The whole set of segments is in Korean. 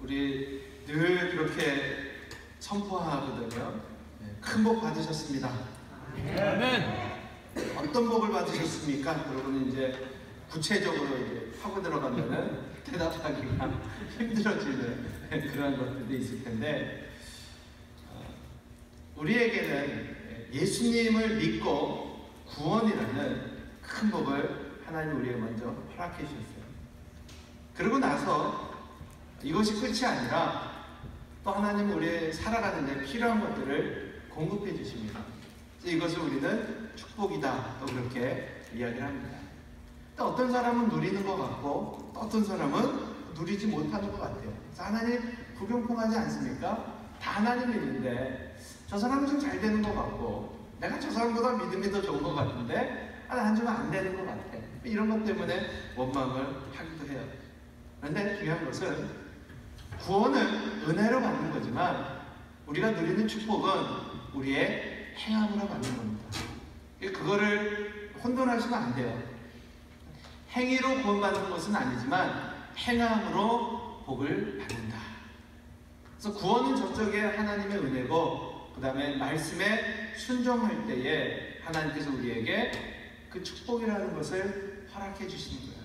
우리 늘 그렇게 선포하거든요. 큰 복 받으셨습니다. 아멘. 어떤 복을 받으셨습니까? 여러분은 이제 구체적으로 이제 하고 들어가면은 대답하기가 힘들어지는 그런 것들도 있을 텐데, 우리에게는 예수님을 믿고 구원이라는 큰 복을 하나님 우리에게 먼저 허락해 주셨어요. 그러고 나서 이것이 끝이 아니라 또 하나님은 우리의 살아가는 데 필요한 것들을 공급해 주십니다. 이것을 우리는 축복이다, 또 그렇게 이야기를 합니다. 또 어떤 사람은 누리는 것 같고 또 어떤 사람은 누리지 못하는 것 같아요. 하나님 불공평하지 않습니까? 다 하나님 있는데 저 사람은 좀 잘 되는 것 같고 내가 저 사람보다 믿음이 더 좋은 것 같은데 난 좀 안 되는 것 같아. 이런 것 때문에 원망을 하기도 해요. 그런데 중요한 것은 구원은 은혜로 받는 거지만 우리가 누리는 축복은 우리의 행함으로 받는 겁니다. 그거를 혼돈하시면 안 돼요. 행위로 구원받는 것은 아니지만 행함으로 복을 받는다. 그래서 구원은 저쪽에 하나님의 은혜고, 그 다음에 말씀에 순종할 때에 하나님께서 우리에게 그 축복이라는 것을 허락해 주시는 거예요.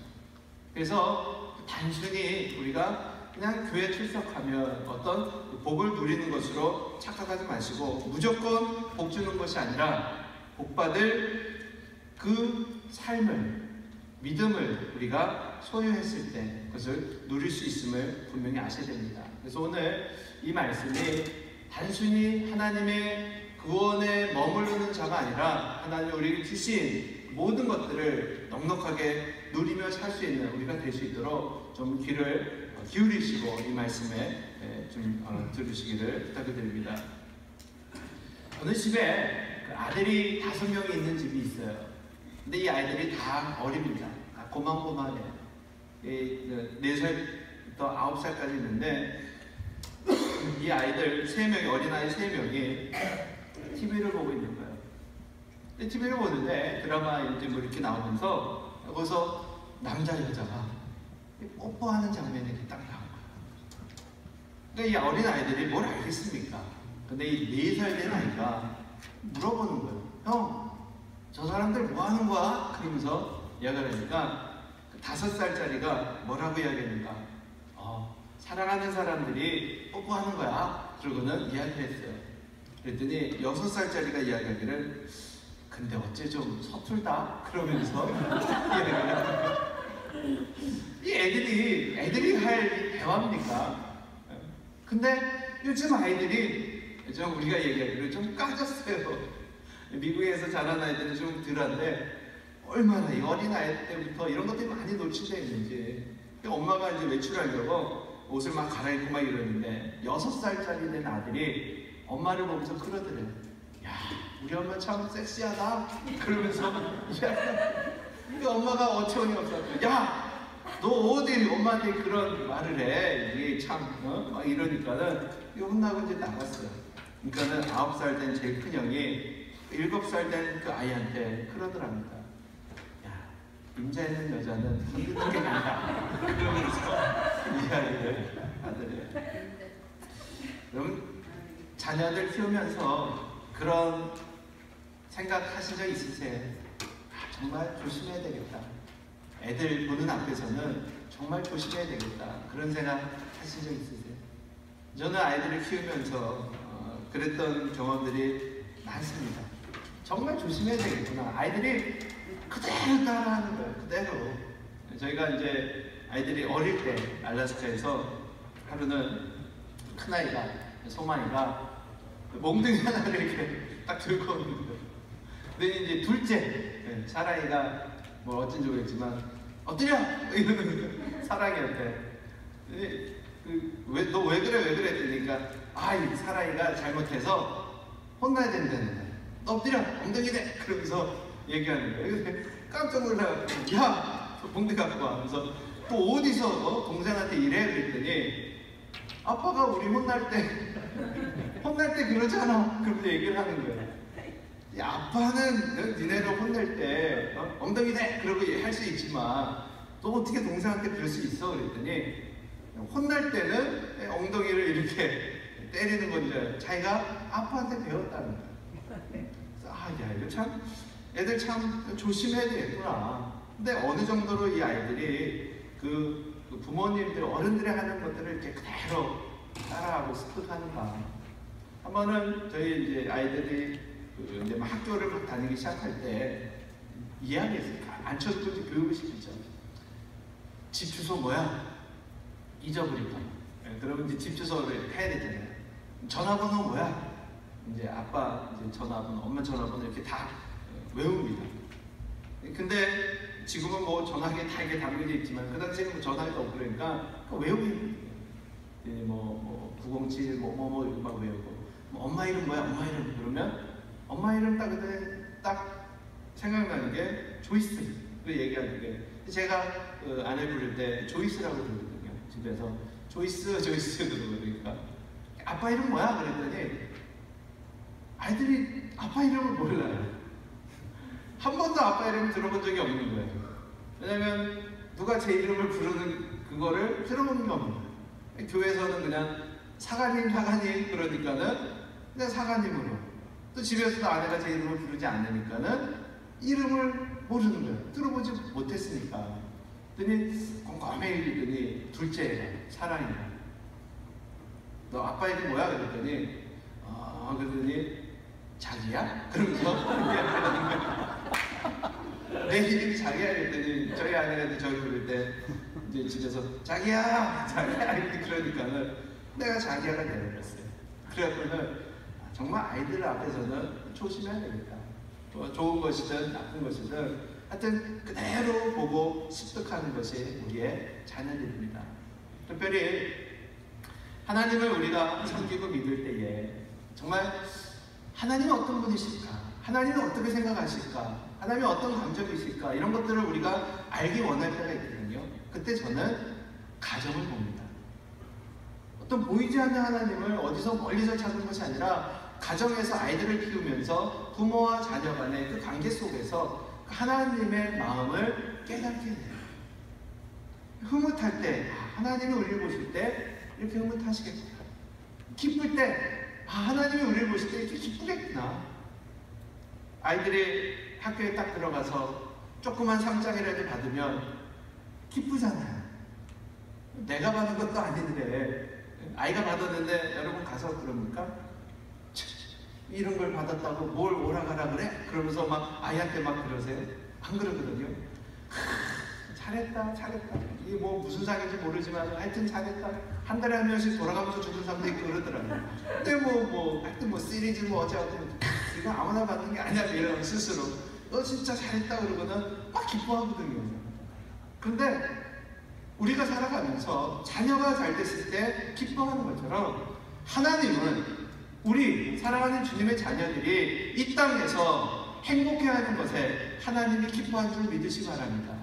그래서 단순히 우리가 그냥 교회 출석하면 어떤 복을 누리는 것으로 착각하지 마시고, 무조건 복 주는 것이 아니라 복받을 그 삶을, 믿음을 우리가 소유했을 때 그것을 누릴 수 있음을 분명히 아셔야 됩니다. 그래서 오늘 이 말씀이 단순히 하나님의 구원에 머무르는 자가 아니라 하나님이 우리에게 주신 모든 것들을 넉넉하게 누리며 살 수 있는 우리가 될 수 있도록 좀 귀를 기울이시고 이 말씀에 좀 들으시기를 부탁드립니다. 어느 집에 아들이 5명이 있는 집이 있어요. 근데 이 아이들이 다 어립니다. 다 고만고만해요. 4살부터 9살까지 있는데 이 아이들 3명이, 어린아이 3명이 TV를 보고 있는 거예요. TV를 보는데 드라마 이제 뭐 이렇게 나오면서 거기서 남자 여자가 뽀뽀하는 장면이 이렇게 딱 나온 거예요. 그러니까 이 어린아이들이 뭘 알겠습니까? 근데 이 4살 된 아이가 물어보는 거예요. 형, 저 사람들 뭐 하는 거야? 그러면서 이야기를 하니까 5살짜리가 뭐라고 이야기했는가? 사랑하는 사람들이 뽀뽀하는 거야. 그러고는 이야기를 했어요. 그랬더니 6살짜리가 이야기하기를, 근데 어째 좀 서툴다? 그러면서 이 애들이 할 대화입니까? 근데 요즘 아이들이 좀 우리가 얘기하기를 좀 까졌어요. 미국에서 자란 아이들은 좀 덜한데 얼마나 이 어린아이 때부터 이런 것들이 많이 노출되어 있는지. 엄마가 이제 외출하려고 옷을 막 갈아입고 막 이러는데 6살짜리 된 아들이 엄마를 보면서 그러더래요. 야, 우리 엄마 참 섹시하다. 그러면서 엄마가 어처구니 없어. 야, 너 어디 엄마한테 그런 말을 해? 이게 참 막 이러니까는 혼나고 이제 나갔어요. 그러니까는 9살 된 제일 큰 형이 7살 된 그 아이한테 그러더랍니다. 야, 임자 있는 여자는 건드는 게 아니다. 그러면서 이야기를 하더래요. 여러분, 자녀들 키우면서 그런 생각하신 적 있으세요? 정말 조심해야 되겠다. 애들 보는 앞에서는 정말 조심해야 되겠다. 그런 생각 하신 적 있으세요? 저는 아이들을 키우면서 그랬던 경험들이 많습니다. 정말 조심해야 되겠구나. 아이들이 그대로 따라하는 거예요. 그대로. 저희가 이제 아이들이 어릴 때 알래스카에서 하루는 큰아이가, 소만이가 몽둥이 하나를 이렇게 딱 들고 오는 거예요. 근데 이제 둘째, 사랑이가 뭐 어쩐지 모르겠지만 엎드려! 이러는 거예요. 사랑이한테. 너 왜 그래? 그러니까 이 사랑이가 잘못해서 혼나야 된다는 거예요. 너 엎드려! 엉덩이 대! 그러면서 얘기하는 거예요. 깜짝 놀라가지고 야! 봉대 갖고 와. 그래서 또 어디서 동생한테 이래? 그랬더니 아빠가 우리 혼날 때 그러잖아. 그러면서 얘기를 하는 거예요. 야, 아빠는 니네를 혼낼 때 엉덩이 대! 그러고 할 수 있지만 너 어떻게 동생한테 그럴 수 있어? 그랬더니 혼날 때는 엉덩이를 이렇게 때리는 건지 자기가 아빠한테 배웠다는 거예요. 야, 이거 참 애들 참 조심해야 되겠구나. 근데 어느 정도로 이 아이들이 그 부모님들, 어른들이 하는 것들을 이렇게 그대로 따라하고 습득하는가. 한 번은 저희 이제 아이들이 이제 막 학교를 막 다니기 시작할 때 이야기했어요. 앉혀서 이제 교육을 시키죠. 집 주소 뭐야? 잊어버릴까 봐. 그러면 이제 집 주소를 해야 되잖아요. 전화번호 뭐야? 이제 아빠 이제 전화번호, 엄마 전화번호 이렇게 다 외웁니다. 근데 지금은 뭐 전화기에 다 이게 담겨져 있지만 그 당시에는 뭐 전화기가 없고 그러니까 외우기 뭐 907 뭐 이거 막 외우고 뭐 엄마 이름 뭐야? 엄마 이름 그러면 엄마 이름 딱 생각나는 게 조이스. 그 얘기하는 게 제가 아내 부를 때 조이스라고 부르거든요. 집에서 조이스 그러니까 아빠 이름 뭐야? 그랬더니 아이들이 아빠 이름을 몰라요. 한 번도 아빠 이름 들어본 적이 없는 거예요. 왜냐면 누가 제 이름을 부르는 그거를 들어본 게 없는 거예요. 교회에서는 그냥 사가님 그러니까는 그냥 사가님으로, 또 집에서도 아내가 제 이름을 부르지 않으니까는 이름을 모르는 거예요. 들어보지 못했으니까. 그랬더니 꼼꼼히 읽더니 둘째가 사랑이가 너 아빠 이름 뭐야? 그랬더니 그러더니 자기야? 그러면서 내 이름이 자기야 그랬더니 저희 아내가 저를 부를 때 이제 집에서 자기야 이렇게 그러니까는 내가 자기야가 되어버렸어요. 그래갖고는 정말 아이들 앞에서는 조심해야 되겠다. 좋은 것이든 나쁜 것이든 하여튼 그대로 보고 습득하는 것이 우리의 자녀들입니다. 특별히 하나님을 우리가 섬기고 믿을 때에 정말 하나님은 어떤 분이실까? 하나님은 어떻게 생각하실까? 하나님은 어떤 감정이실까? 이런 것들을 우리가 알기 원할 때가 있거든요. 그때 저는 가정을 봅니다. 어떤 보이지 않는 하나님을 어디서 멀리서 찾는 것이 아니라 가정에서 아이들을 키우면서 부모와 자녀 간의 그 관계 속에서 하나님의 마음을 깨닫게 돼요. 흐뭇할 때 하나님이 우리를 보실 때 이렇게 흐뭇하시겠구나. 기쁠 때 하나님이 우리를 보실 때 이렇게 기쁘겠구나. 아이들이 학교에 딱 들어가서 조그만 상장이라도 받으면 기쁘잖아요. 내가 받은 것도 아닌데 아이가 받았는데 여러분 가서 그럽니까? 이런 걸 받았다고 뭘 오라가라 그래? 그러면서 막 아이한테 막 그러세요? 안 그러거든요. 잘했다. 이게 뭐 무슨 상인지 모르지만 하여튼 잘했다. 한 달에 한 명씩 돌아가면서 주는 사람도 있고 그러더라고요. 근데 하여튼 뭐 시리즈 뭐 어쩌고 이거 아무나 받는 게 아니야 이러면 스스로 너 진짜 잘했다 그러고는 막 기뻐하거든요. 근데 우리가 살아가면서 자녀가 잘 됐을 때 기뻐하는 것처럼 하나님은 우리 사랑하는 주님의 자녀들이 이 땅에서 행복해하는 것에 하나님이 기뻐하는 줄 믿으시기 바랍니다.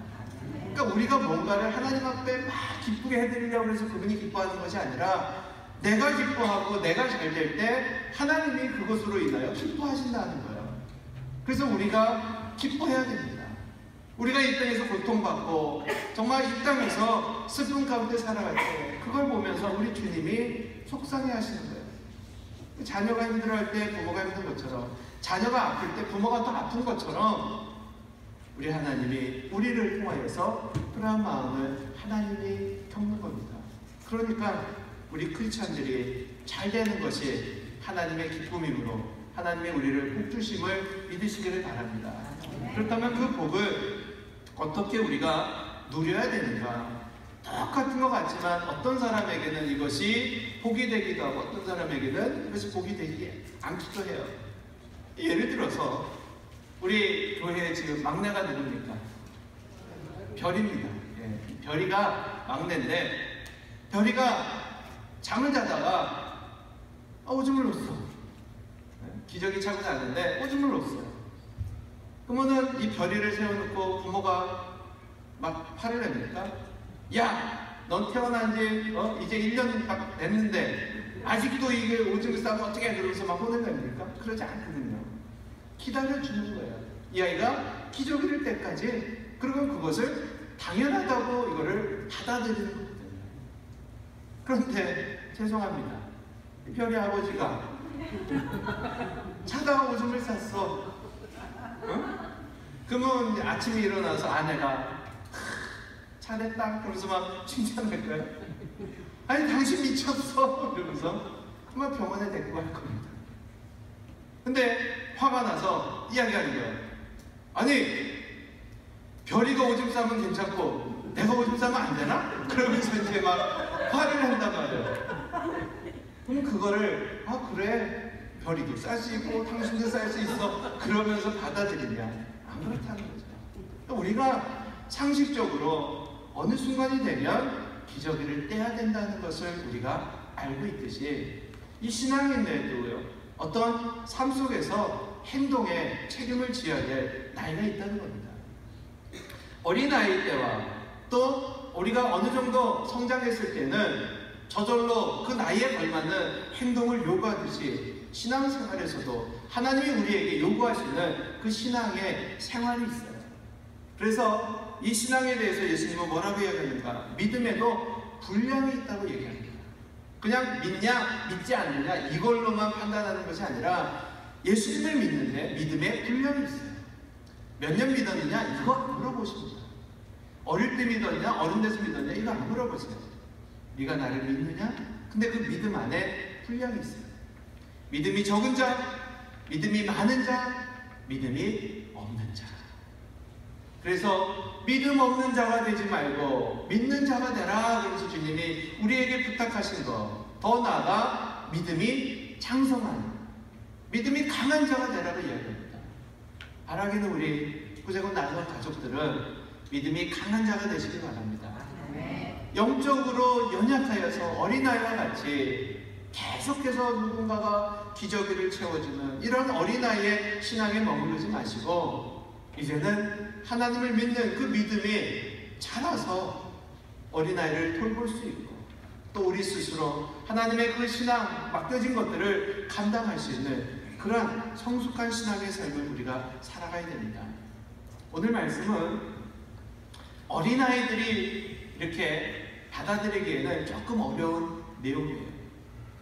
그러니까 우리가 뭔가를 하나님 앞에 막 기쁘게 해드리려고 해서 그분이 기뻐하는 것이 아니라 내가 기뻐하고 내가 잘 될 때 하나님이 그것으로 인하여 기뻐하신다는 거예요. 그래서 우리가 기뻐해야 됩니다. 우리가 이 땅에서 고통받고 정말 이 땅에서 슬픔 가운데 살아갈 때 그걸 보면서 우리 주님이 속상해 하시는 거예요. 자녀가 힘들어할 때 부모가 힘든 것처럼, 자녀가 아플 때 부모가 더 아픈 것처럼 우리 하나님이 우리를 통하여서 그러한 마음을 하나님이 겪는 겁니다. 그러니까 우리 크리스찬들이 잘 되는 것이 하나님의 기쁨이므로 하나님의 우리를 복 주심을 믿으시기를 바랍니다. 그렇다면 그 복을 어떻게 우리가 누려야 되는가? 똑같은 것 같지만 어떤 사람에게는 이것이 복이 되기도 하고 어떤 사람에게는 이것이 복이 되지 않기도 해요. 예를 들어서 우리 교회에 지금 막내가 누굽니까? 별입니다. 별이가 막내인데 별이가 잠을 자다가 오줌을 놓았어. 기저귀 차고 자는데 오줌을 놓았어요. 그러면은 이 별이를 세워놓고 부모가 막 화를 냅니까? 야! 넌 태어난 지 이제 1년 딱 됐는데 아직도 이게 오줌을 싸면 어떻게 해? 그러면서 막 혼을 냅니까? 그러지 않거든요. 기다려주는 거예요. 이 아이가 기저귀를 때까지. 그리고 그것을 당연하다고 이거를 받아들이는 거거든요. 그런데 죄송합니다. 이 별이 아버지가 차다가 오줌을 쌌어. 응? 그러면 아침에 일어나서 아내가 잘했다 그러면서 막 칭찬할 거야. 아니 당신 미쳤어 그러면서 막 병원에 데리고 갈 겁니다. 근데 화가 나서 이야기하는 거야. 아니 별이가 오줌 싸면 괜찮고 내가 오줌 싸면 안 되나? 그러면서 이제 막 화를 한단 말이야. 그럼 그거를 그래 별이도 쌀 수 있고 당신도 쌀 수 있어 그러면서 받아들이냐? 안 그렇다는 거죠. 우리가 상식적으로 어느 순간이 되면 기저귀를 떼야 된다는 것을 우리가 알고 있듯이 이 신앙인들도요 어떤 삶 속에서 행동에 책임을 져야 될 나이가 있다는 겁니다. 어린아이 때와 또 우리가 어느 정도 성장했을 때는 저절로 그 나이에 걸맞는 행동을 요구하듯이 신앙생활에서도 하나님이 우리에게 요구하시는 그 신앙의 생활이 있어요. 그래서 이 신앙에 대해서 예수님은 뭐라고 이야기합니까? 믿음에도 분량이 있다고 얘기합니다. 그냥 믿냐 믿지 않느냐 이걸로만 판단하는 것이 아니라 예수님을 믿는데 믿음에 분량이 있어요. 몇 년 믿었느냐 이거 안 물어보십니다. 어릴 때 믿었냐 어른 돼서 믿었냐 이거 안 물어보세요. 네가 나를 믿느냐? 근데 그 믿음 안에 분량이 있어요. 믿음이 적은 자, 믿음이 많은 자, 믿음이 없는 자. 그래서 믿음 없는 자가 되지 말고 믿는 자가 되라. 그래서 주님이 우리에게 부탁하신 것, 더 나아가 믿음이 장성한, 믿음이 강한 자가 되라고 이야기합니다. 바라기는 우리 구제군 나누어 가족들은 믿음이 강한 자가 되시길 바랍니다. 영적으로 연약하여서 어린아이와 같이 계속해서 누군가가 기저귀를 채워주는 이런 어린아이의 신앙에 머무르지 마시고 이제는 하나님을 믿는 그 믿음이 자라서 어린아이를 돌볼 수 있고 또 우리 스스로 하나님의 그 신앙 맡겨진 것들을 감당할 수 있는 그러한 성숙한 신앙의 삶을 우리가 살아가야 됩니다. 오늘 말씀은 어린아이들이 이렇게 받아들이기에는 조금 어려운 내용이에요.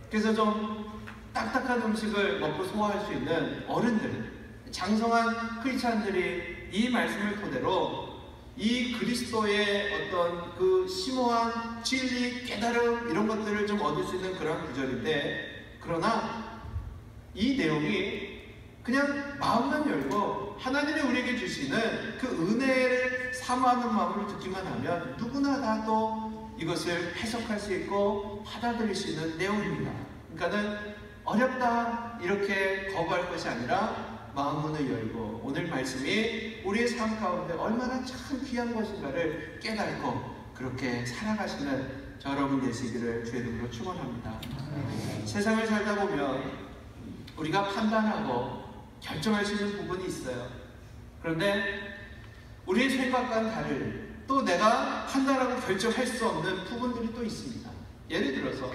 그래서 좀 딱딱한 음식을 먹고 소화할 수 있는 어른들, 장성한 크리스찬들이 이 말씀을 토대로 이 그리스도의 어떤 그 심오한 진리, 깨달음 이런 것들을 좀 얻을 수 있는 그런 구절인데, 그러나 이 내용이 그냥 마음만 열고 하나님이 우리에게 주시는 그 은혜를 사모하는 마음으로 듣기만 하면 누구나 다 또 이것을 해석할 수 있고 받아들일 수 있는 내용입니다. 그러니까는 어렵다 이렇게 거부할 것이 아니라 마음문을 열고 오늘 말씀이 우리의 삶 가운데 얼마나 참 귀한 것인가를 깨닫고 그렇게 살아가시는 저 여러분 되시기를 주의 이름으로 축원합니다. 세상을 살다 보면 우리가 판단하고 결정할 수 있는 부분이 있어요. 그런데 우리의 생각과는 다른 또 내가 판단하고 결정할 수 없는 부분들이 또 있습니다. 예를 들어서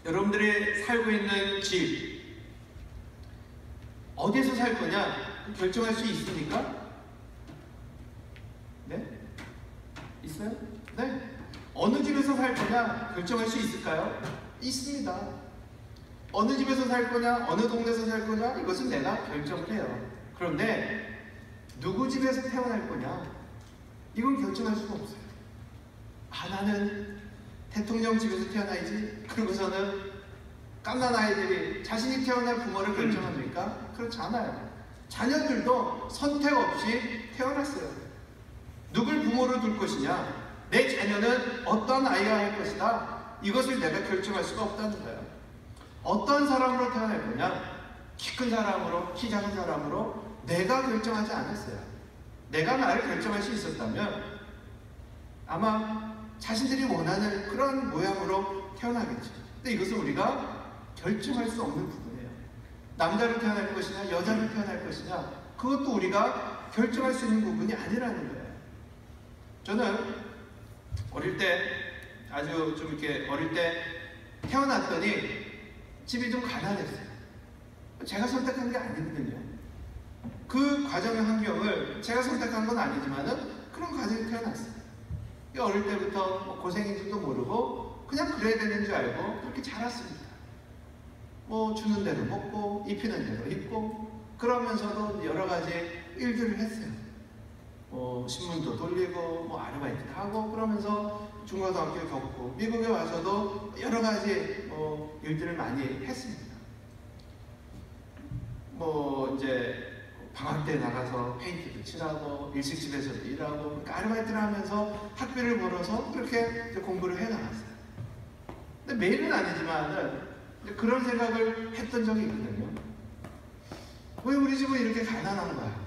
여러분들이 살고 있는 집 어디에서 살 거냐 결정할 수 있습니까? 네? 있어요? 네? 어느 집에서 살 거냐 결정할 수 있을까요? 있습니다. 어느 집에서 살 거냐 어느 동네에서 살 거냐 이것은 내가 결정을 해요. 그런데 누구 집에서 태어날 거냐 이건 결정할 수가 없어요. 나는 대통령 집에서 태어나야지 그러고서는 갓난 아이들이 자신이 태어날 부모를 결정합니까? 그렇지 않아요. 자녀들도 선택 없이 태어났어요. 누굴 부모로 둘 것이냐 내 자녀는 어떤 아이가 할 것이다 이것을 내가 결정할 수가 없다는 거예요. 어떤 사람으로 태어날 거냐 키 큰 사람으로 키 작은 사람으로 내가 결정하지 않았어요. 내가 나를 결정할 수 있었다면 아마 자신들이 원하는 그런 모양으로 태어나겠죠. 근데 이것은 우리가 결정할 수 없는 부분이에요. 남자로 태어날 것이냐 여자로 태어날 것이냐 그것도 우리가 결정할 수 있는 부분이 아니라는 거예요. 저는 어릴 때 아주 좀 이렇게 어릴 때 태어났더니 집이 좀 가난했어요. 제가 선택한 게 아니거든요. 그 과정의 환경을 제가 선택한 건 아니지만은 그런 가정이 태어났어요. 어릴 때부터 뭐 고생인지도 모르고 그냥 그래야 되는 줄 알고 그렇게 자랐습니다. 뭐 주는 대로 먹고 입히는 대로 입고 그러면서도 여러 가지 일들을 했어요. 신문도 돌리고 뭐 아르바이트도 하고 그러면서 중고등학교 겪고 미국에 와서도 여러 가지 일들을 많이 했습니다. 뭐 이제 방학 때 나가서 페인트도 칠하고 일식집에서도 일하고 그러니까 아르바이트를 하면서 학비를 벌어서 그렇게 공부를 해 나갔어요. 근데 매일은 아니지만 그런 생각을 했던 적이 있거든요. 왜 우리 집은 이렇게 가난한 거야?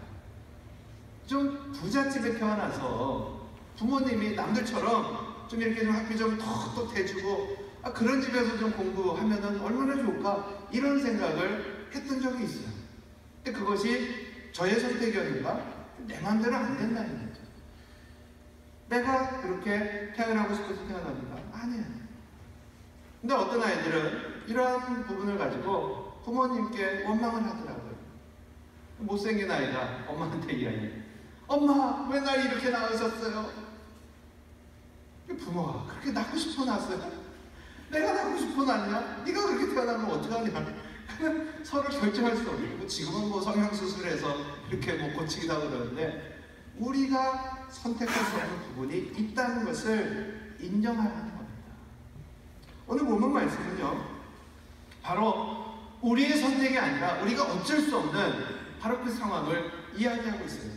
좀 부잣집에 태어나서 부모님이 남들처럼 좀 이렇게 좀 학비 좀 톡톡 대주고 그런 집에서 좀 공부하면은 얼마나 좋을까? 이런 생각을 했던 적이 있어요. 근데 그것이 저의 선택이었는가? 내 마음대로 안 된다는 거죠. 내가 그렇게 태어나고 싶어서 태어났는가? 아니에요. 근데 어떤 아이들은 이러한 부분을 가지고 부모님께 원망을 하더라고요. 못생긴 아이가 엄마한테 이야기해요. 엄마, 왜 날 이렇게 낳으셨어요? 부모가 그렇게 낳고 싶어 낳았어요? 내가 낳고 싶어 낳냐? 네가 그렇게 태어나면 어떡하냐? 서로 결정할 수 없고 지금은 뭐 성형수술해서 이렇게 뭐 고치기도 하고 그러는데 우리가 선택할 수 없는 부분이 있다는 것을 인정하는 겁니다. 오늘 본문 말씀은요, 바로 우리의 선택이 아니라 우리가 어쩔 수 없는 바로 그 상황을 이야기하고 있어요.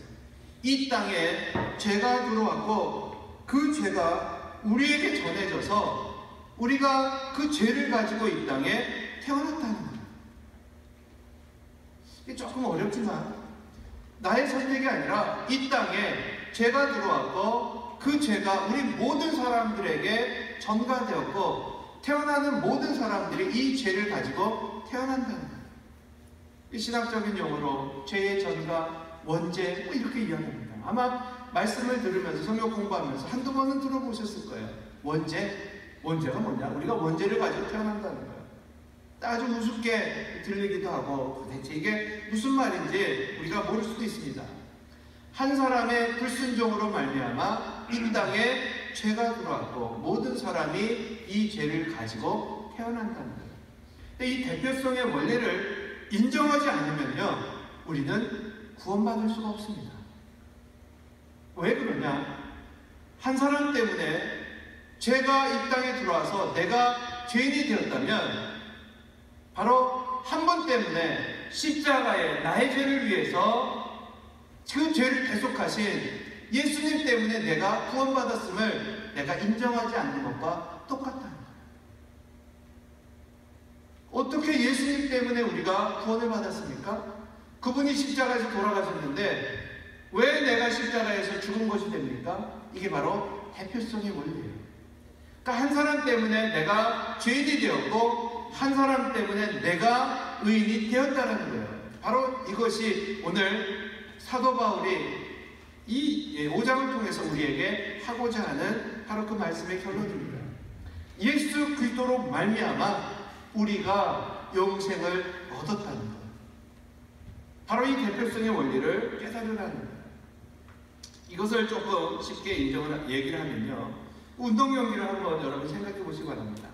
이 땅에 죄가 들어왔고 그 죄가 우리에게 전해져서 우리가 그 죄를 가지고 이 땅에 태어났다는 거예요. 이게 조금 어렵지만 나의 선택이 아니라 이 땅에 죄가 들어왔고 그 죄가 우리 모든 사람들에게 전가되었고 태어나는 모든 사람들이 이 죄를 가지고 태어난다는 거예요. 이 신학적인 용어로 죄의 전가, 원죄 뭐 이렇게 이야기합니다. 아마 말씀을 들으면서 성경 공부하면서 한두 번은 들어보셨을 거예요. 원죄? 원죄가 뭐냐? 우리가 원죄를 가지고 태어난다는 거예요. 아주 우습게 들리기도 하고 도대체 이게 무슨 말인지 우리가 모를 수도 있습니다. 한 사람의 불순종으로 말미암아 이 땅에 죄가 들어왔고 모든 사람이 이 죄를 가지고 태어난다는 거예요. 근데 이 대표성의 원리를 인정하지 않으면요 우리는 구원받을 수가 없습니다. 왜 그러냐? 한 사람 때문에 죄가 이 땅에 들어와서 내가 죄인이 되었다면 바로 한 분 때문에 십자가에 나의 죄를 위해서 그 죄를 대속하신 예수님 때문에 내가 구원받았음을 내가 인정하지 않는 것과 똑같다는 거예요. 어떻게 예수님 때문에 우리가 구원을 받았습니까? 그분이 십자가에서 돌아가셨는데 왜 내가 십자가에서 죽은 것이 됩니까? 이게 바로 대표성의 원리예요. 그러니까 한 사람 때문에 내가 죄인이 되었고 한 사람 때문에 내가 의인이 되었다는 거예요. 바로 이것이 오늘 사도 바울이 이 5장을 통해서 우리에게 하고자 하는 바로 그 말씀의 결론입니다. 예수 그리스도로 말미암아 우리가 영생을 얻었다는 것. 바로 이 대표성의 원리를 깨달으라는 거예요. 이것을 조금 쉽게 얘기를 하면요. 운동 경기를 한번 여러분 생각해 보시기 바랍니다.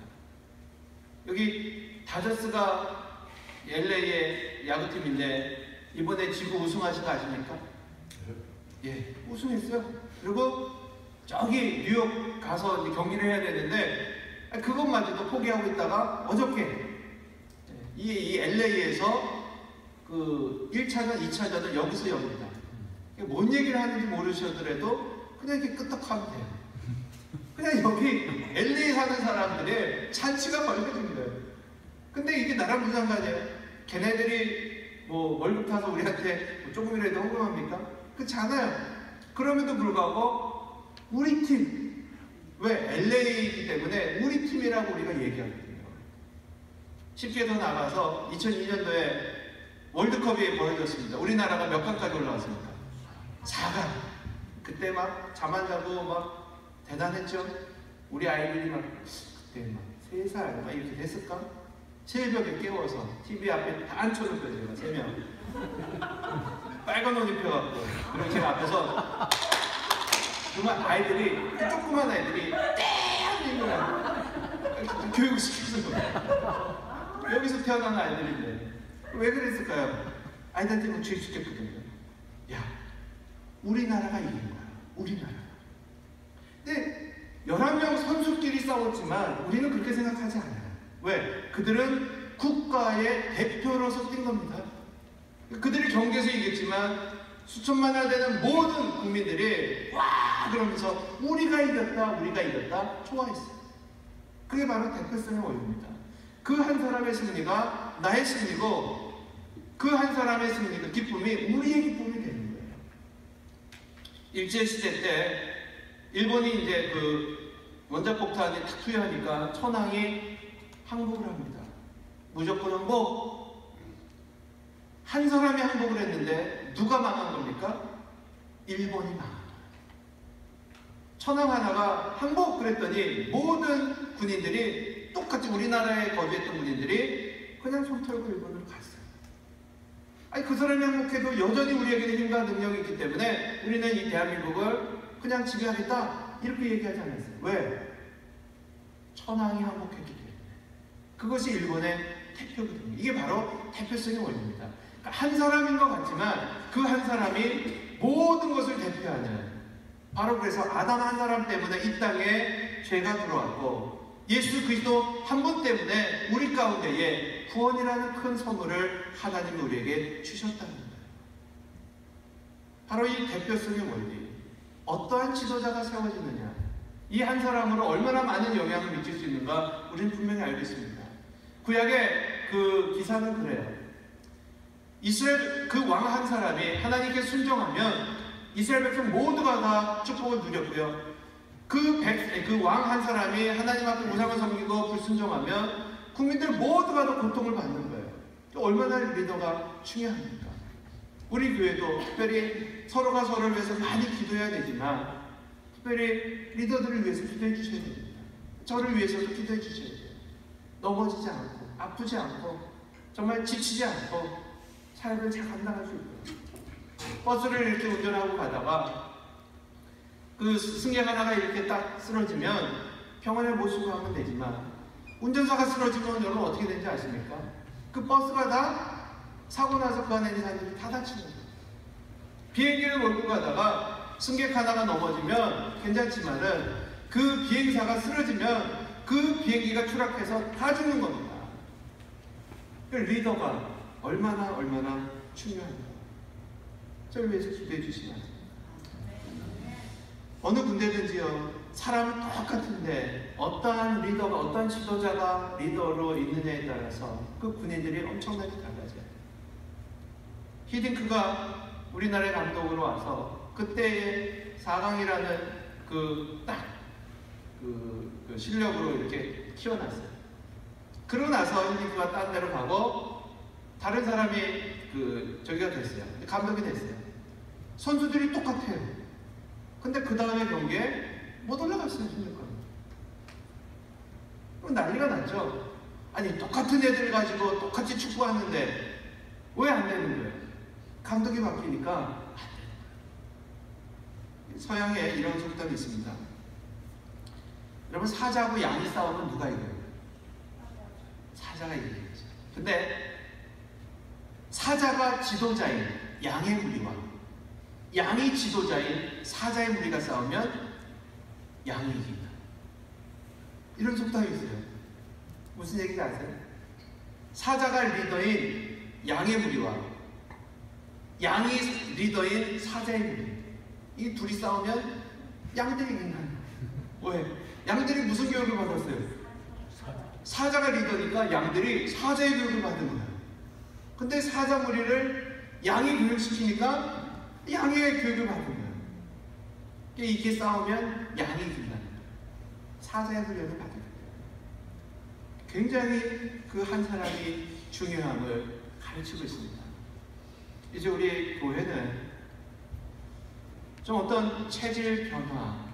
여기 다저스가 LA의 야구팀인데 이번에 지구 우승하신 거 아십니까? 예, 우승했어요. 그리고 저기 뉴욕 가서 이제 경기를 해야 되는데 그것마저도 포기하고 있다가 어저께 이 LA에서 그 1차전, 2차전을 여기서 엽니다. 뭔 얘기를 하는지 모르시더라도 그냥 이렇게 끄떡하면 돼요. 그냥 여기 LA 사는 사람들의 잔치가 벌어진 거예요. 근데 이게 나랑 무슨 상관이에요? 걔네들이 뭐 월급 타서 우리한테 뭐 조금이라도 헌금합니까? 그렇지 않아요. 그럼에도 불구하고 우리 팀, 왜? LA이기 때문에 우리 팀이라고 우리가 얘기하거든요. 쉽게 더 나가서 2002년도에 월드컵이 벌어졌습니다. 우리나라가 몇 강까지 올라왔습니까? 4강. 그때 막 잠 안 자고 막 대단했죠? 우리 아이들이 막 그때 막 3살 막 이렇게 됐을까? 새벽에 깨워서 TV 앞에 다 앉혀놓고요. 제가 3명 빨간 옷 입혀갖고 그리고 제가 앞에서 정말 아이들이, 조그만 아이들이 땡! 이거야. 교육을 시켜서 여기서 태어난 아이들인데 왜 그랬을까요? 아이들한테 뭐 주입시켰거든요. 야, 우리나라가 이긴 거야. 우리나라. 근데 11명 선수끼리 싸웠지만 우리는 그렇게 생각하지 않아요. 왜? 그들은 국가의 대표로서 뛴 겁니다. 그들이 경기에서 이겼지만 수천만이나 되는 모든 국민들이 와 그러면서 우리가 이겼다 좋아했어요. 그게 바로 대표성의 원리입니다. 그 한 사람의 승리가 나의 승리고 그 한 사람의 승리가 기쁨이 우리의 기쁨이 되는 거예요. 일제시대 때 일본이 이제 그 원자폭탄이 탁 투여하니까 천황이 항복을 합니다. 무조건 항복. 한 사람이 항복을 했는데 누가 망한 겁니까? 일본이 망한 거예요. 천황 하나가 항복 그랬더니 모든 군인들이 똑같이 우리나라에 거주했던 군인들이 그냥 손 털고 일본으로 갔어요. 아니 그 사람이 항복해도 여전히 우리에게는 힘과 능력이 있기 때문에 우리는 이 대한민국을 그냥 지배하겠다 이렇게 얘기하지 않았어요. 왜? 천황이 항복했기 때문에. 그것이 일본의 대표거든요. 이게 바로 대표성의 원리입니다. 그러니까 한 사람인 것 같지만 그 한 사람이 모든 것을 대표하는, 바로 그래서 아담 한 사람 때문에 이 땅에 죄가 들어왔고 예수 그리스도 한 분 때문에 우리 가운데에 구원이라는 큰 선물을 하나님이 우리에게 주셨다는 거예요. 바로 이 대표성의 원리. 어떠한 지도자가 세워지느냐, 이 한 사람으로 얼마나 많은 영향을 미칠 수 있는가 우리는 분명히 알고 있습니다. 구약의 그 기사는 그래요. 이스라엘 그 왕 한 사람이 하나님께 순종하면 이스라엘 백성 모두가 다 축복을 누렸고요. 그 왕 한 사람이 하나님 앞에 우상을 섬기고 불순종하면 국민들 모두가 다 고통을 받는 거예요. 얼마나 리더가 중요합니까? 우리 교회도 특별히 서로가 서로를 위해서 많이 기도해야 되지만 특별히 리더들을 위해서 기도해 주셔야 됩니다. 저를 위해서도 기도해 주셔야 돼요. 넘어지지 않고 아프지 않고 정말 지치지 않고 삶을 잘 감당할 수 있고요. 버스를 이렇게 운전하고 가다가 그 승객 하나가 이렇게 딱 쓰러지면 병원에 모시고 가면 되지만 운전사가 쓰러지면 여러분 어떻게 되는지 아십니까? 그 버스가 다 사고 나서 그 안에 있는 사람들이 다 다치는 거예요. 비행기를 몰고 가다가 승객 하나가 넘어지면 괜찮지만은 그 비행사가 쓰러지면 그 비행기가 추락해서 다 죽는 겁니다. 그 리더가 얼마나 중요합니다. 저를 위해서 기도해 주시면 안 됩니다. 어느 군대든지요, 사람은 똑같은데 어떠한 리더가, 어떠한 지도자가 리더로 있느냐에 따라서 그 군인들이 엄청나게 달라져요. 히딩크가 우리나라의 감독으로 와서 그때의 4강이라는 그 실력으로 이렇게 키워놨어요. 그러고 나서 히딩크가 딴 데로 가고 다른 사람이 저기가 됐어요. 감독이 됐어요. 선수들이 똑같아요. 근데 그 다음에 경기에 못 올라갔어요. 히딩크가. 그럼 난리가 났죠. 아니 똑같은 애들 가지고 똑같이 축구하는데 왜 안 되는 거예요? 감독이 바뀌니까 안 되는 거예요. 서양에 이런 속담이 있습니다. 여러분, 사자하고 양이 싸우면 누가 이겨요? 사자가 이기는 거죠. 근데 사자가 지도자인 양의 무리와 양이 지도자인 사자의 무리가 싸우면 양이 이긴다. 이런 속담이 있어요. 무슨 얘기인지 아세요? 사자가 리더인 양의 무리와 양이 리더인 사자의 무리, 이 둘이 싸우면 양들이 이긴다. 왜? 양들이 무슨 교육을 받았어요? 사자가 리더니까 양들이 사자의 교육을 받은 거예요. 근데 사자 무리를 양이 교육시키니까 양의 교육을 받은 거예요. 이게 싸우면 양이 이긴다는 거예요. 사자의 훈련을 받은 거예요. 굉장히 그 한 사람이 중요함을 가르치고 있습니다. 이제 우리 교회는 좀 어떤 체질 변화,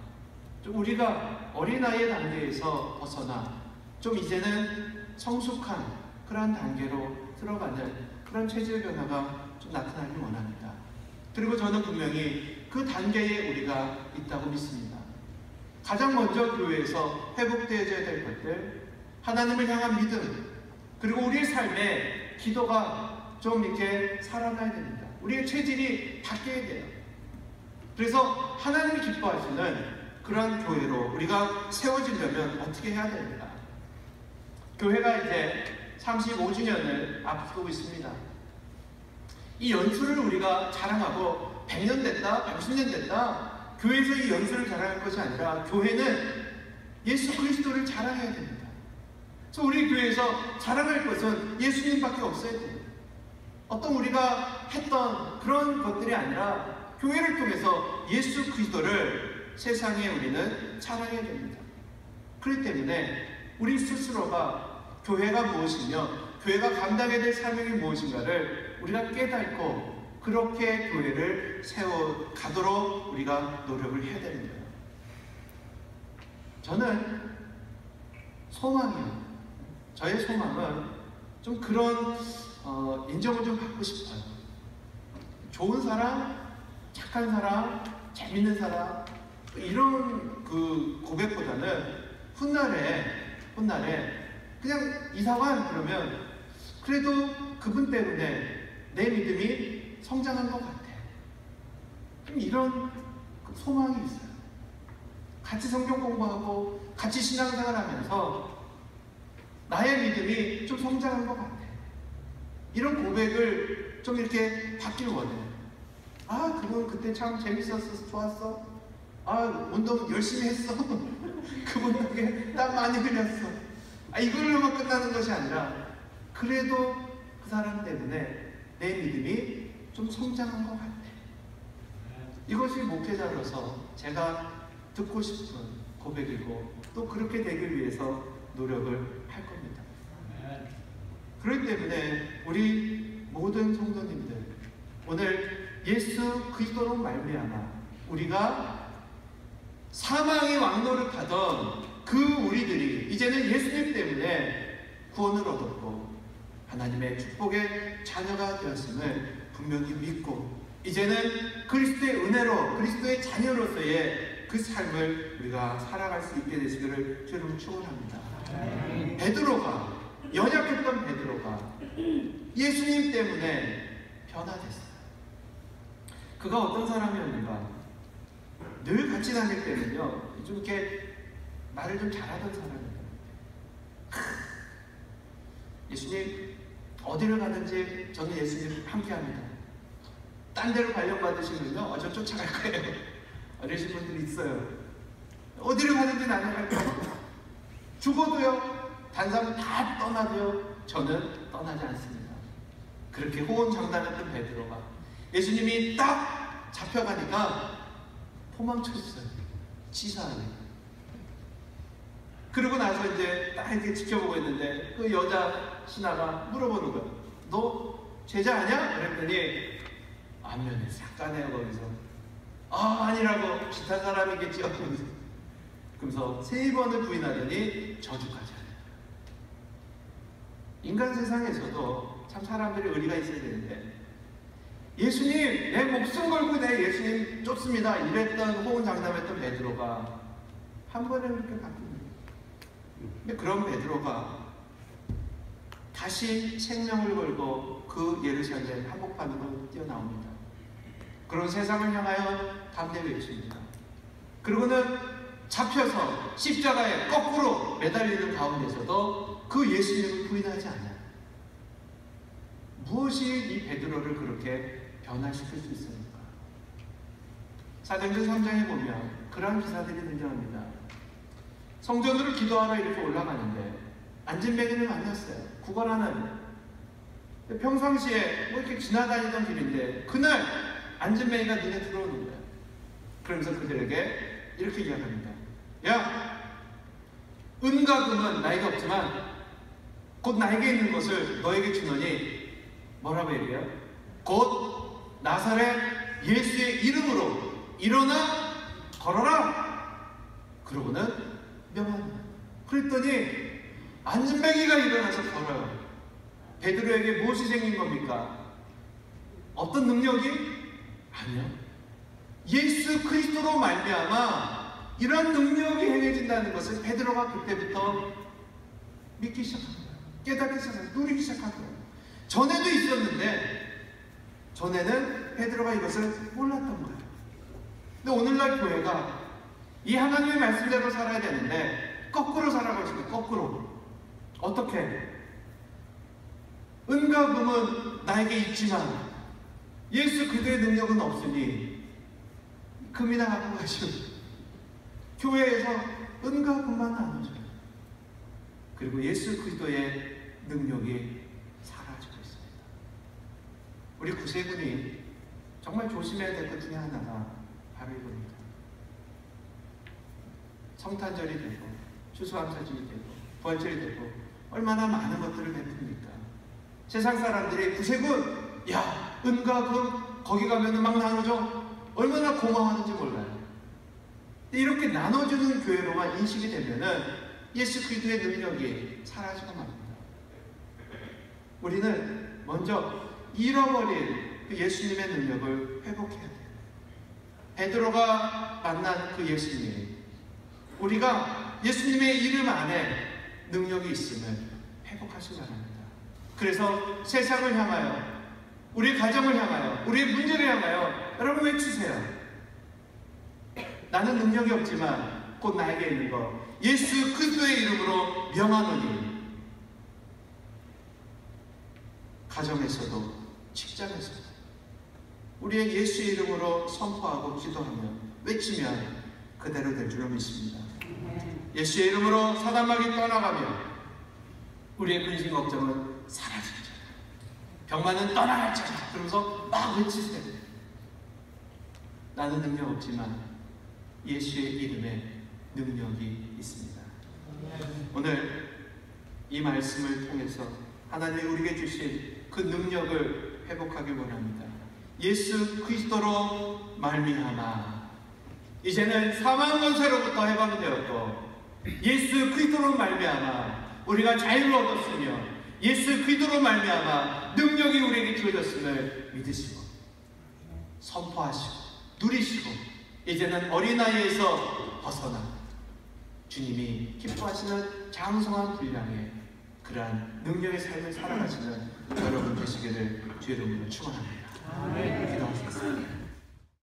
좀 우리가 어린아이의 단계에서 벗어나 좀 이제는 성숙한 그런 단계로 들어가는 그런 체질 변화가 좀 나타나길 원합니다. 그리고 저는 분명히 그 단계에 우리가 있다고 믿습니다. 가장 먼저 교회에서 회복되어야 될 것들, 하나님을 향한 믿음, 그리고 우리의 삶에 기도가 좀 이렇게 살아나야 됩니다. 우리의 체질이 바뀌어야 돼요. 그래서 하나님이 기뻐하시는 그런 교회로 우리가 세워지려면 어떻게 해야 됩니까? 교회가 이제 35주년을 앞두고 있습니다. 이 연수를 우리가 자랑하고 100년 됐다, 50년 됐다, 교회에서 이 연수를 자랑할 것이 아니라 교회는 예수 그리스도를 자랑해야 됩니다. 그래서 우리 교회에서 자랑할 것은 예수님밖에 없어야 돼요. 어떤 우리가 했던 그런 것들이 아니라 교회를 통해서 예수 그리스도를 세상에 우리는 자랑해야 됩니다. 그렇기 때문에 우리 스스로가 교회가 무엇이며 교회가 감당해야 될 사명이 무엇인가를 우리가 깨닫고 그렇게 교회를 세워가도록 우리가 노력을 해야 됩니다. 저는 소망이요. 저의 소망은 좀 그런 인정을 좀 받고 싶어요. 좋은 사람, 착한 사람, 재밌는 사람 이런 그 고백보다는 훗날에 그냥 이사관 그러면 그래도 그분 때문에 내 믿음이 성장한 것 같아. 이런 소망이 있어요. 같이 성경 공부하고 같이 신앙생활 하면서 나의 믿음이 좀 성장한 것 같아. 이런 고백을 좀 이렇게 받길 원해요. 아, 그건 그때 참 재밌었어, 좋았어. 아, 운동 열심히 했어. 그분 덕에 땀 많이 흘렸어. 아, 이걸로만 끝나는 것이 아니라 그래도 그 사람 때문에 내 믿음이 좀 성장한 것 같아. 이것이 목회자로서 제가 듣고 싶은 고백이고 또 그렇게 되기 위해서 노력을 할 겁니다. 그렇기 때문에 우리 모든 성도님들 오늘 예수 그리스도로 말미암아 우리가 사망의 왕노릇하던 그 우리들이 이제는 예수님 때문에 구원을 얻었고 하나님의 축복의 자녀가 되었음을 분명히 믿고 이제는 그리스도의 은혜로 그리스도의 자녀로서의 그 삶을 우리가 살아갈 수 있게 되시기를 주님 축원합니다. 베드로가 연약했던 베드로가 예수님 때문에 변화됐어요. 그가 어떤 사람이었는가? 늘 같이 다닐 때는요 좀 이렇게 말을 좀 잘하던 사람이에요. 예수님 어디를 가든지 저는 예수님 함께합니다. 딴 데로 발령받으시면요 저 쫓아갈 거예요. 이러신 분들이 있어요. 어디를 가든지 나는 갈 거예요. 죽어도요 단사는 다 떠나도요 저는 떠나지 않습니다. 그렇게 호언장담했던 베드로가 예수님이 딱 잡혀가니까 도망쳤어요. 치사하게. 그러고 나서 이제 딱 이렇게 지켜보고 있는데 그 여자 신하가 물어보는 거야. 너 제자 아니야? 그랬더니 안면에 싹 까네요. 거기서 아니라고 비슷한 사람이겠지. 그러면서 3번을 부인하더니 저주까지 하네요. 인간 세상에서도 참 사람들이 의리가 있어야 되는데 예수님 내 목숨 걸고 내 예수님 쫓습니다 이랬던 호언장담했던 베드로가 한 번에 그렇게 바뀝니다. 근데 그런 베드로가 다시 생명을 걸고 그 예루살렘 한복판으로 뛰어나옵니다. 그런 세상을 향하여 담대 외칩니다. 그러고는 잡혀서 십자가에 거꾸로 매달리는 가운데서도 그 예수님을 부인하지 않아요. 무엇이 이 베드로를 그렇게 변화시킬 수 있습니까? 사도행전 3장에 보면 그러한 기사들이 등장합니다. 성전으로 기도하러 이렇게 올라가는데 안진뱅이를 만났어요. 구걸하는. 평상시에 뭐 이렇게 지나다니던 길인데 그날 안진뱅이가 눈에 들어오는 거예요. 그러면서 그들에게 이렇게 이야기합니다. 야, 은과 금은 나에게 없지만 곧 나에게 있는 것을 너에게 주노니 뭐라고 얘기해요? 곧 나사렛 예수의 이름으로 일어나 걸어라. 그러고는 명합니다. 그랬더니 안진뱅이가 일어나서 걸어요. 베드로에게 무엇이 생긴 겁니까? 어떤 능력이? 아니요. 예수 그리스도로 말미암아 이런 능력이 행해진다는 것을 베드로가 그때부터 믿기 시작한 거예요. 깨닫기 시작한 거예요. 누리기 시작한 거예요. 전에도 있었는데 전에는 베드로가 이것을 몰랐던 거예요. 근데 오늘날 교회가 이 하나님의 말씀대로 살아야 되는데 거꾸로 살아가시고 거꾸로 어떻게? 은과 금은 나에게 있지만 예수 그리스도의 능력은 없으니 금이나 갖고 가시오. 교회에서 은과 금만 나눠줘요. 그리고 예수 그리스도의 능력이 사라지고 있습니다. 우리 구세군이 정말 조심해야 될 것 중에 하나가 바로 이겁니다. 성탄절이 되고 추수감사절이 되고 부활절이 되고 얼마나 많은 것들을 베풉니까? 세상 사람들이 구세군, 야 은과 금 거기 가면 막 나눠줘. 얼마나 고마워하는지 몰라요. 이렇게 나눠주는 교회로만 인식이 되면은 예수 그리스도의 능력이 사라지고 맙니다. 우리는 먼저 잃어버린 그 예수님의 능력을 회복해야 돼요. 베드로가 만난 그 예수님, 우리가 예수님의 이름 안에 능력이 있음을 회복하시기 바랍니다. 그래서 세상을 향하여, 우리 가정을 향하여, 우리의 문제를 향하여 여러분 외치세요. 나는 능력이 없지만 곧 나에게 있는 것 예수 그리스도의 이름으로 명하노니. 가정에서도 직장에서도 우리의 예수의 이름으로 선포하고 기도하며 외치면 그대로 될 줄로 믿습니다. 예수의 이름으로 사단마귀 떠나가며 우리의 근심 걱정은 사라지리라. 병만은 떠나갈지라. 그러면서 막 외치세요. 나는 능력 없지만 예수의 이름에 능력이 있습니다. 오늘 이 말씀을 통해서 하나님이 우리에게 주신 그 능력을 회복하길 원합니다. 예수 그리스도로 말미암아 이제는 사망 권세로부터 해방되었고 예수 그리스도로 말미암아 우리가 자유를 얻었으며 예수 그리스도로 말미암아 능력이 우리에게 주어졌음을 믿으시고 선포하시고 누리시고 이제는 어린아이에서 벗어나 주님이 기뻐하시는 장성한 분량의 그러한 능력의 삶을 살아가시는 여러분 되시기를 주의 이름으로 축원합니다. 기도하겠습니다.